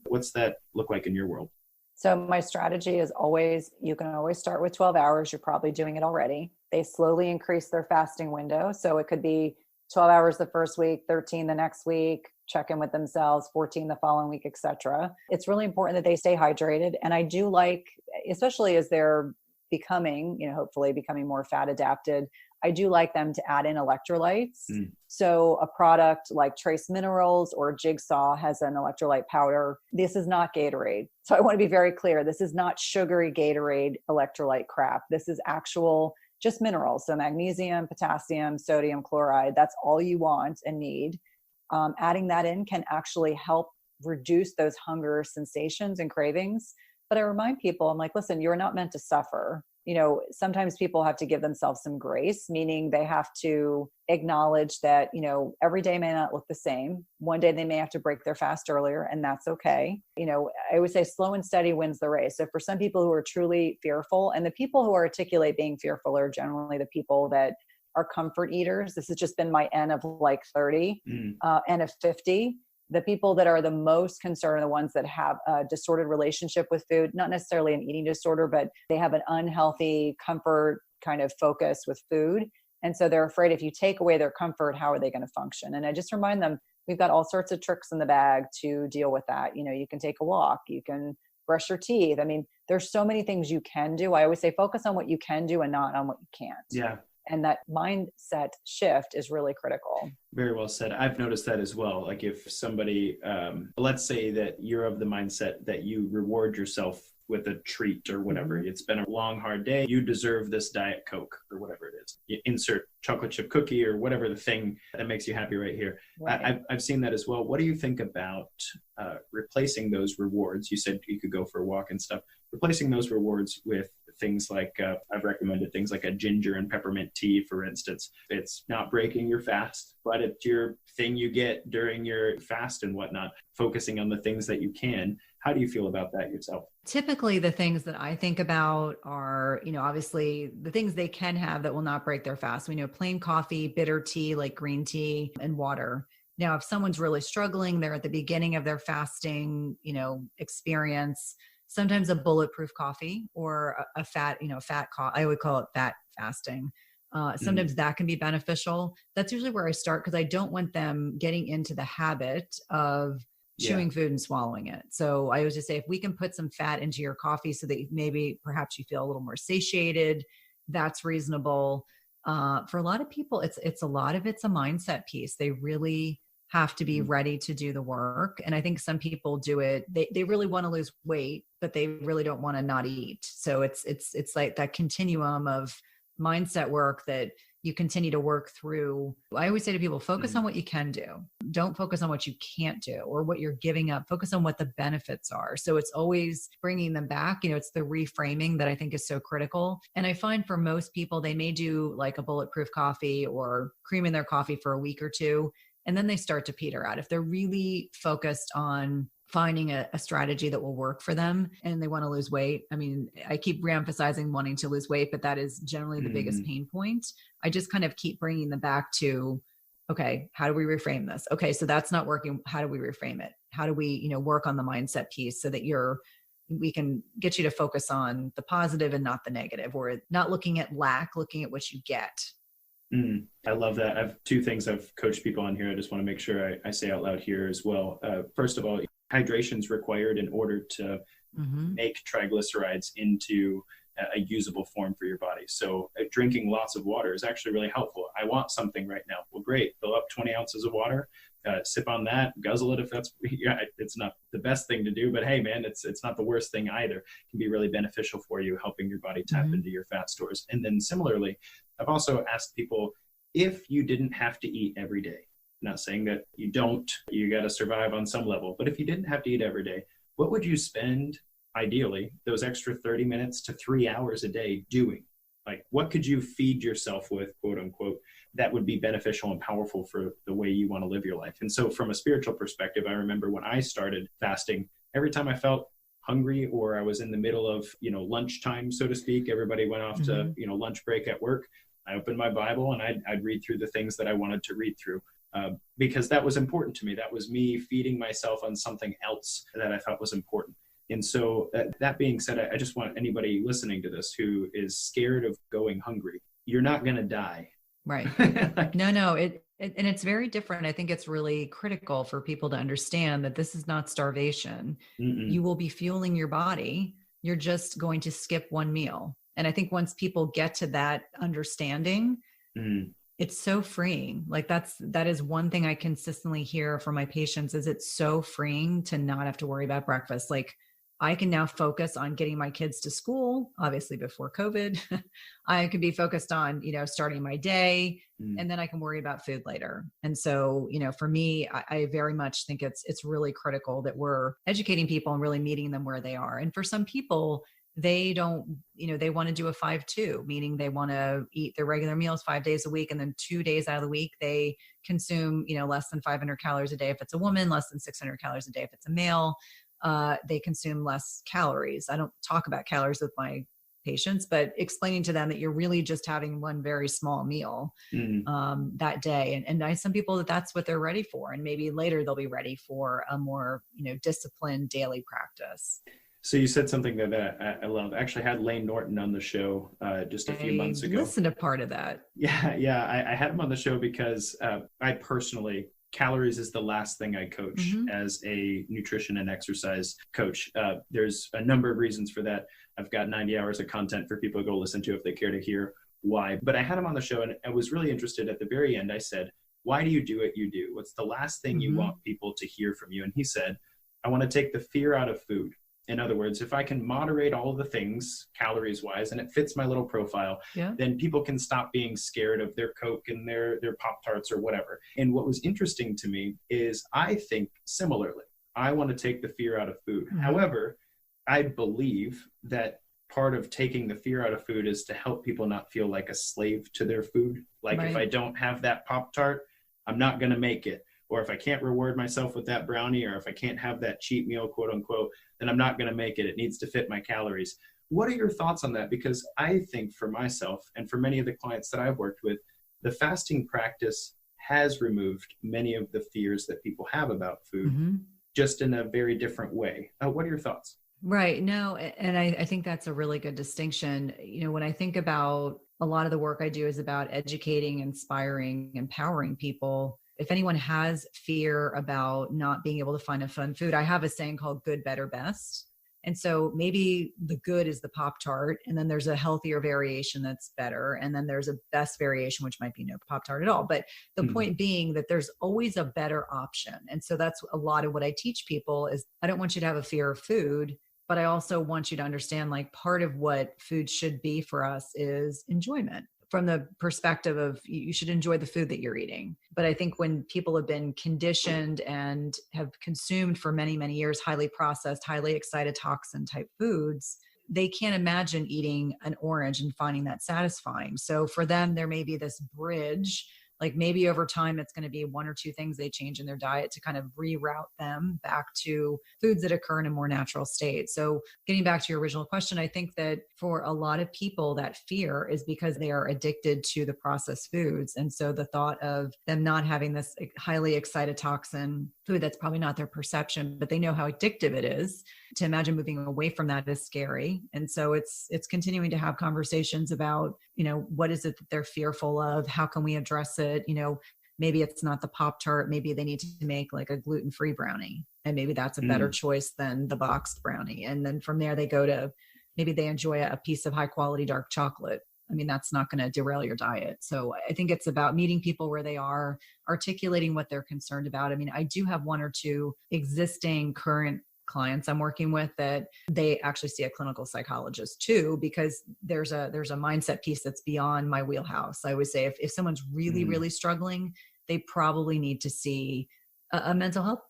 What's that look like in your world? So my strategy is always, you can always start with 12 hours. You're probably doing it already. They slowly increase their fasting window. So it could be 12 hours the first week, 13 the next week, check in with themselves, 14 the following week, etc. It's really important that they stay hydrated. And I do like, especially as they're becoming, hopefully becoming more fat adapted, I do like them to add in electrolytes. So a product like Trace Minerals or Jigsaw has an electrolyte powder. This is not Gatorade. So I want to be very clear. This is not sugary Gatorade electrolyte crap. This is actual just minerals. So magnesium, potassium, sodium chloride, that's all you want and need. Adding that in can actually help reduce those hunger sensations and cravings. But I remind people, I'm like, listen, you're not meant to suffer. Sometimes people have to give themselves some grace, meaning they have to acknowledge that, every day may not look the same. One day they may have to break their fast earlier, and that's okay. I would say slow and steady wins the race. So for some people who are truly fearful, and the people who articulate being fearful are generally the people that are comfort eaters. This has just been my N of like 30, N of 50. The people that are the most concerned are the ones that have a distorted relationship with food, not necessarily an eating disorder, but they have an unhealthy comfort kind of focus with food. And so they're afraid if you take away their comfort, how are they going to function? And I just remind them, we've got all sorts of tricks in the bag to deal with that. You can take a walk, you can brush your teeth. I mean, there's so many things you can do. I always say, focus on what you can do and not on what you can't. Yeah. And that mindset shift is really critical. Very well said. I've noticed that as well. Like if somebody, let's say that you're of the mindset that you reward yourself with a treat or whatever. It's been a long, hard day. You deserve this Diet Coke or whatever it is. You insert chocolate chip cookie or whatever the thing that makes you happy right here. Right. I've seen that as well. What do you think about replacing those rewards? You said you could go for a walk and stuff. Replacing those rewards with things like, I've recommended things like a ginger and peppermint tea, for instance. It's not breaking your fast, but it's your thing you get during your fast and whatnot, focusing on the things that you can. How do you feel about that yourself? Typically, the things that I think about are, obviously the things they can have that will not break their fast. We know plain coffee, bitter tea, like green tea, and water. Now, if someone's really struggling, they're at the beginning of their fasting, experience, sometimes a bulletproof coffee or a fat coffee. I would call it fat fasting. Sometimes that can be beneficial. That's usually where I start because I don't want them getting into the habit of chewing food and swallowing it. So I always just say, if we can put some fat into your coffee so that maybe perhaps you feel a little more satiated, that's reasonable. For a lot of people, it's a mindset piece. They really have to be ready to do the work. And I think some people do it. They really want to lose weight, but they really don't want to not eat. So it's like that continuum of mindset work that you continue to work through. I always say to people, focus on what you can do. Don't focus on what you can't do or what you're giving up. Focus on what the benefits are. So it's always bringing them back. It's the reframing that I think is so critical. And I find for most people, they may do like a bulletproof coffee or cream in their coffee for a week or two, and then they start to peter out. If they're really focused on finding a strategy that will work for them and they want to lose weight. I mean, I keep reemphasizing wanting to lose weight, but that is generally the biggest pain point. I just kind of keep bringing them back to, okay, how do we reframe this? Okay, so that's not working. How do we reframe it? How do we, work on the mindset piece so that we can get you to focus on the positive and not the negative, or not looking at lack, looking at what you get. I love that. I have two things I've coached people on here. I just want to make sure I say out loud here as well. First of all, hydration is required in order to make triglycerides into a usable form for your body. So drinking lots of water is actually really helpful. I want something right now. Well, great. Fill up 20 ounces of water, sip on that, guzzle it if that's, it's not the best thing to do, but hey, man, it's not the worst thing either. It can be really beneficial for you, helping your body tap into your fat stores. And then similarly, I've also asked people, if you didn't have to eat every day, not saying that you don't, you got to survive on some level, but if you didn't have to eat every day, what would you spend ideally those extra 30 minutes to 3 hours a day doing? Like, what could you feed yourself with, quote unquote, that would be beneficial and powerful for the way you want to live your life? And so from a spiritual perspective, I remember when I started fasting, every time I felt hungry or I was in the middle of, lunchtime, so to speak, everybody went off to, lunch break at work. I opened my Bible and I'd read through the things that I wanted to read through. Because that was important to me. That was me feeding myself on something else that I thought was important. And so that being said, I just want anybody listening to this who is scared of going hungry, you're not going to die. Right. No, and it's very different. I think it's really critical for people to understand that this is not starvation. You will be fueling your body. You're just going to skip one meal. And I think once people get to that understanding, it's so freeing. Like that is one thing I consistently hear from my patients is it's so freeing to not have to worry about breakfast. Like I can now focus on getting my kids to school, obviously before COVID. I can be focused on, starting my day and then I can worry about food later. And so, for me, I very much think it's really critical that we're educating people and really meeting them where they are. And for some people, they don't, they want to do a 5-2, meaning they want to eat their regular meals 5 days a week. And then 2 days out of the week, they consume, less than 500 calories a day. If it's a woman, less than 600 calories a day. If it's a male, they consume less calories. I don't talk about calories with my patients, but explaining to them that you're really just having one very small meal that day. And some people that's what they're ready for. And maybe later they'll be ready for a more, disciplined daily practice. So you said something that I love. I actually had Lane Norton on the show just a few months ago. Listen to part of that. Yeah. I had him on the show because I personally, calories is the last thing I coach as a nutrition and exercise coach. There's a number of reasons for that. I've got 90 hours of content for people to go listen to if they care to hear why, but I had him on the show and I was really interested. At the very end, I said, why do you do what you do? What's the last thing you want people to hear from you? And he said, I want to take the fear out of food. In other words, if I can moderate all of the things calories wise and it fits my little profile, then people can stop being scared of their Coke and their Pop-Tarts or whatever. And what was interesting to me is I think similarly. I want to take the fear out of food. However, I believe that part of taking the fear out of food is to help people not feel like a slave to their food. Like if I don't have that Pop-Tart, I'm not going to make it. Or if I can't reward myself with that brownie, or if I can't have that cheat meal, quote unquote, then I'm not going to make it. It needs to fit my calories. What are your thoughts on that? Because I think for myself and for many of the clients that I've worked with, the fasting practice has removed many of the fears that people have about food, just in a very different way. What are your thoughts? Right. No, and I think that's a really good distinction. You know, when I think about a lot of the work I do is about educating, inspiring, empowering people. If anyone has fear about not being able to find a fun food, I have a saying called good, better, best. And so maybe the good is the Pop-Tart, and then there's a healthier variation that's better. And then there's a best variation, which might be no Pop-Tart at all. But the point being that there's always a better option. And so that's a lot of what I teach people is I don't want you to have a fear of food, but I also want you to understand like part of what food should be for us is enjoyment. From the perspective of you should enjoy the food that you're eating. But I think when people have been conditioned and have consumed for many, many years, highly processed, highly excitotoxin type foods, they can't imagine eating an orange and finding that satisfying. So for them, there may be this bridge, like maybe over time, it's going to be one or two things they change in their diet to kind of reroute them back to foods that occur in a more natural state. So getting back to your original question, I think that for a lot of people, that fear is because they are addicted to the processed foods. And so the thought of them not having this highly excitotoxin food, that's probably not their perception, but they know how addictive it is. To imagine moving away from that is scary. And so it's continuing to have conversations about, you know, what is it that they're fearful of? How can we address it? You know, maybe it's not the Pop-Tart. Maybe they need to make like a gluten-free brownie. And maybe that's a better choice than the boxed brownie. And then from there, they go to, maybe they enjoy a piece of high quality dark chocolate. I mean, that's not going to derail your diet. So I think it's about meeting people where they are, articulating what they're concerned about. I mean, I do have one or two existing current clients I'm working with that they actually see a clinical psychologist too, because there's a mindset piece that's beyond my wheelhouse. I would say if someone's really, really struggling, they probably need to see a mental health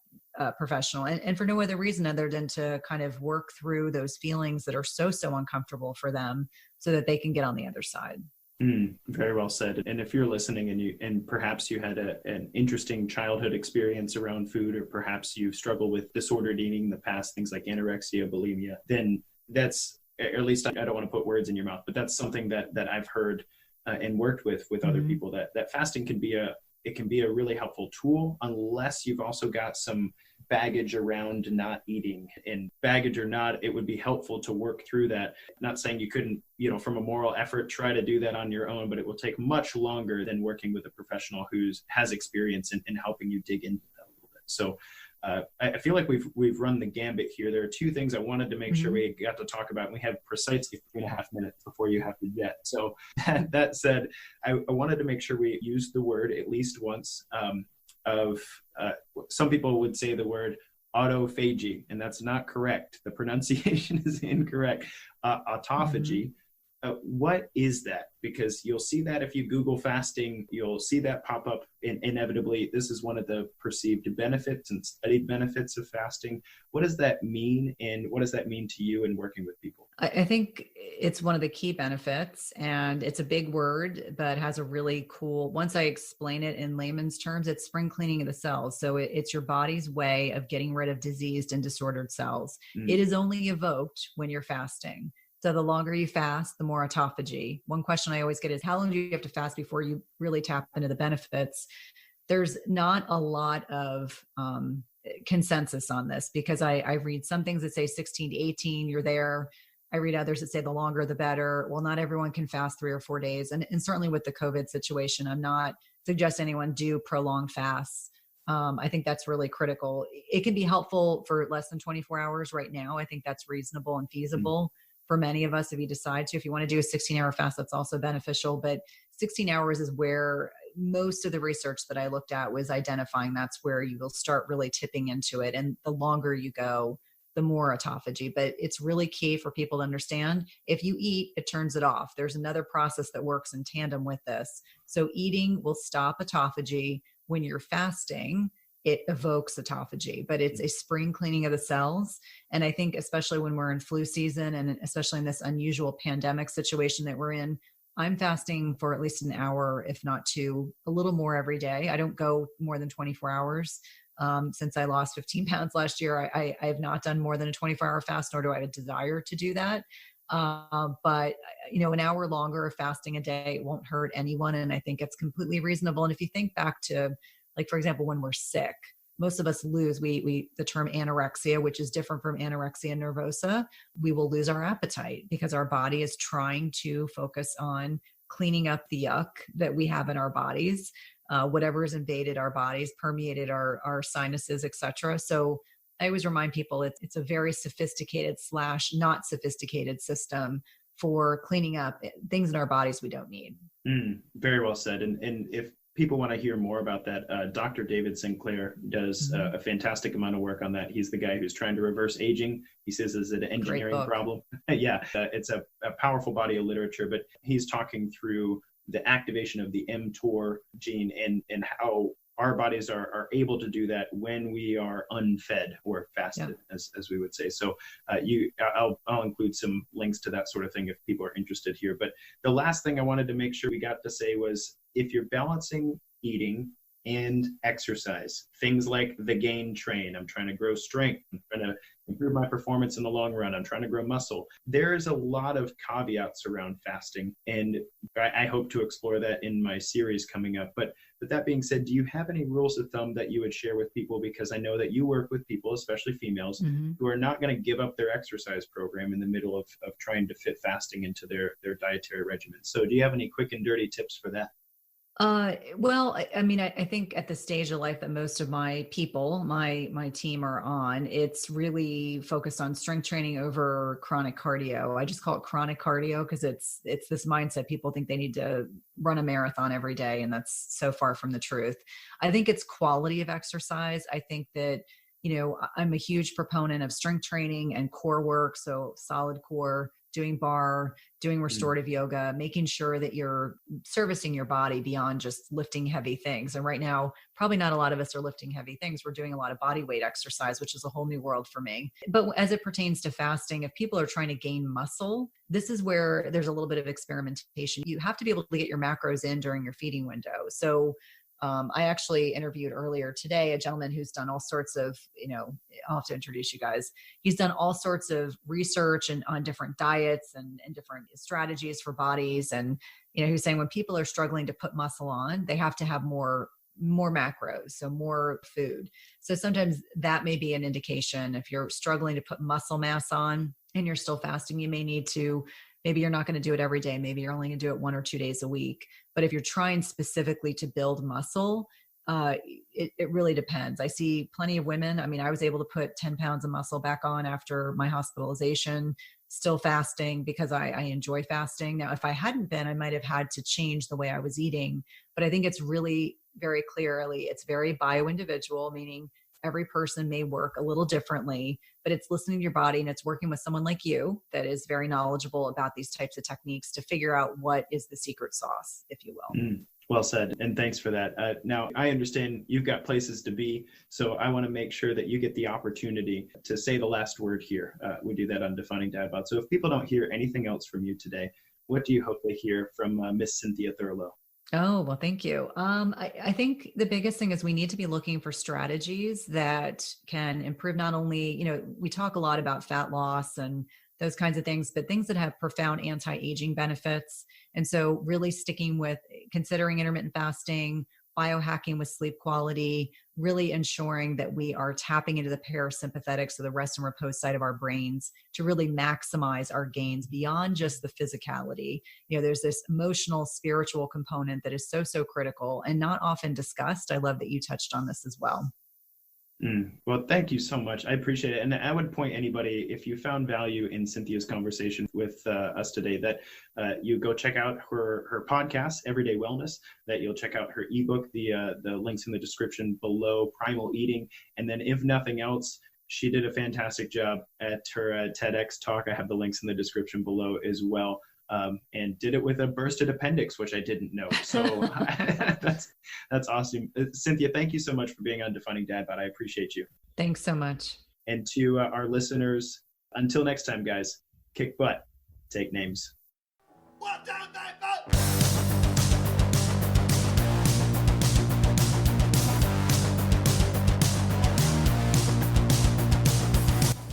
professional, and for no other reason other than to kind of work through those feelings that are so uncomfortable for them so that they can get on the other side. Very well said. And if you're listening and perhaps you had an interesting childhood experience around food, or perhaps you've struggled with disordered eating in the past, things like anorexia, bulimia, then that's, or at least I don't want to put words in your mouth, but that's something that I've heard and worked with other people, that fasting can be a really helpful tool, unless you've also got some baggage around not eating. And baggage or not, it would be helpful to work through that. Not saying you couldn't, you know, from a moral effort, try to do that on your own, but it will take much longer than working with a professional who has experience in helping you dig into that a little bit. So I feel like we've run the gambit here. There are two things I wanted to make sure we got to talk about. We have precisely 3.5 minutes before you have to jet. So that said, I wanted to make sure we used the word at least once some people would say the word autophagy, and that's not correct. The pronunciation is incorrect. Autophagy. What is that? Because you'll see that if you Google fasting, you'll see that pop up inevitably. This is one of the perceived benefits and studied benefits of fasting. What does that mean? And what does that mean to you in working with people? I think it's one of the key benefits, and it's a big word, but has a really cool, once I explain it in layman's terms, it's spring cleaning of the cells. So it's your body's way of getting rid of diseased and disordered cells. It is only evoked when you're fasting. So the longer you fast, the more autophagy. One question I always get is, how long do you have to fast before you really tap into the benefits? There's not a lot of consensus on this, because I read some things that say 16 to 18, you're there. I read others that say the longer, the better. Well, not everyone can fast 3 or 4 days. And certainly with the COVID situation, I'm not suggesting anyone do prolonged fasts. I think that's really critical. It can be helpful for less than 24 hours right now. I think that's reasonable and feasible. for many of us, if you decide to. If you want to do a 16-hour fast, that's also beneficial. But 16 hours is where most of the research that I looked at was identifying that's where you will start really tipping into it. And the longer you go, the more autophagy. But it's really key for people to understand, if you eat, it turns it off. There's another process that works in tandem with this. So eating will stop autophagy. When you're fasting, it evokes autophagy, but it's a spring cleaning of the cells. And I think especially when we're in flu season, and especially in this unusual pandemic situation that we're in, I'm fasting for at least an hour, if not two, a little more every day. I don't go more than 24 hours. Since I lost 15 pounds last year, I have not done more than a 24-hour fast, nor do I have a desire to do that. But an hour longer of fasting a day won't hurt anyone. And I think it's completely reasonable. And if you think back to, like, for example, when we're sick, most of us lose, the term anorexia, which is different from anorexia nervosa, we will lose our appetite because our body is trying to focus on cleaning up the yuck that we have in our bodies, whatever has invaded our bodies, permeated our sinuses, etc. So I always remind people it's a very sophisticated / not sophisticated system for cleaning up things in our bodies we don't need. Very well said. And if people want to hear more about that, Dr. David Sinclair does a fantastic amount of work on that. He's the guy who's trying to reverse aging. He says it's an engineering problem. It's a powerful body of literature, but he's talking through the activation of the mTOR gene and how our bodies are able to do that when we are unfed or fasted, as we would say. So I'll include some links to that sort of thing if people are interested here. But the last thing I wanted to make sure we got to say was, if you're balancing eating and exercise, things like the gain train, I'm trying to grow strength, I'm trying to improve my performance in the long run, I'm trying to grow muscle. There is a lot of caveats around fasting, and I hope to explore that in my series coming up. But that being said, do you have any rules of thumb that you would share with people? Because I know that you work with people, especially females, who are not going to give up their exercise program in the middle of trying to fit fasting into their dietary regimen. So do you have any quick and dirty tips for that? Well, I mean, I think at the stage of life that most of my people, my team are on, it's really focused on strength training over chronic cardio. I just call it chronic cardio because it's this mindset. People think they need to run a marathon every day, and that's so far from the truth. I think it's quality of exercise. I think that, I'm a huge proponent of strength training and core work. So solid core, doing bar, doing restorative yoga, making sure that you're servicing your body beyond just lifting heavy things. And right now, probably not a lot of us are lifting heavy things. We're doing a lot of body weight exercise, which is a whole new world for me. But as it pertains to fasting, if people are trying to gain muscle, this is where there's a little bit of experimentation. You have to be able to get your macros in during your feeding window. So I actually interviewed earlier today a gentleman who's done all sorts of, I'll have to introduce you guys. He's done all sorts of research on different diets and different strategies for bodies. And, he's saying when people are struggling to put muscle on, they have to have more macros, so more food. So sometimes that may be an indication. If you're struggling to put muscle mass on and you're still fasting, you may need to, maybe you're not going to do it every day. Maybe you're only going to do it 1 or 2 days a week. But if you're trying specifically to build muscle, it really depends. I see plenty of women. I mean, I was able to put 10 pounds of muscle back on after my hospitalization, still fasting because I enjoy fasting. Now, if I hadn't been, I might have had to change the way I was eating. But I think it's really very clearly, it's very bio-individual, meaning every person may work a little differently, but it's listening to your body and it's working with someone like you that is very knowledgeable about these types of techniques to figure out what is the secret sauce, if you will. Well said. And thanks for that. Now, I understand you've got places to be, so I want to make sure that you get the opportunity to say the last word here. We do that on Defining Dad Bod. So if people don't hear anything else from you today, what do you hope they hear from Miss Cynthia Thurlow? Oh, well, thank you. I think the biggest thing is we need to be looking for strategies that can improve not only, we talk a lot about fat loss and those kinds of things, but things that have profound anti-aging benefits. And so really sticking with considering intermittent fasting, biohacking with sleep quality, really ensuring that we are tapping into the parasympathetic, so the rest and repose side of our brains, to really maximize our gains beyond just the physicality. There's this emotional, spiritual component that is so critical and not often discussed. I love that you touched on this as well. Well, thank you so much. I appreciate it. And I would point anybody, if you found value in Cynthia's conversation with us today, that you go check out her podcast, Everyday Wellness, that you'll check out her ebook, the links in the description below, Primal Eating. And then if nothing else, she did a fantastic job at her TEDx talk. I have the links in the description below as well. And did it with a bursted appendix, which I didn't know. So that's awesome. Cynthia, thank you so much for being on Defining Dad Bod. I appreciate you. Thanks so much. And to our listeners, until next time, guys, kick butt, take names. 1, 2, 3, 4.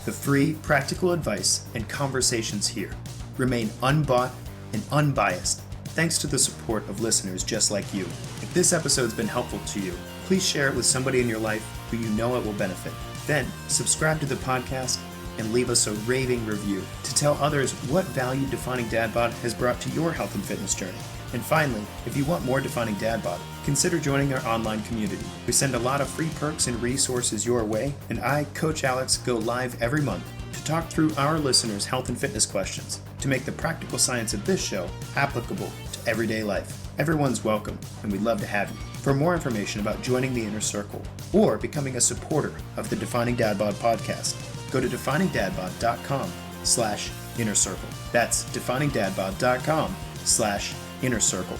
The free practical advice and conversations here remain unbought and unbiased, thanks to the support of listeners just like you. If this episode's been helpful to you, please share it with somebody in your life who you know it will benefit. Then subscribe to the podcast and leave us a raving review to tell others what value Defining Dad Bod has brought to your health and fitness journey. And finally, if you want more Defining Dad Bod, consider joining our online community. We send a lot of free perks and resources your way, and I, Coach Alex, go live every month to talk through our listeners' health and fitness questions to make the practical science of this show applicable to everyday life. Everyone's welcome, and we'd love to have you. For more information about joining the Inner Circle or becoming a supporter of the Defining Dad Bod podcast, go to definingdadbod.com/inner circle. That's definingdadbod.com/inner circle.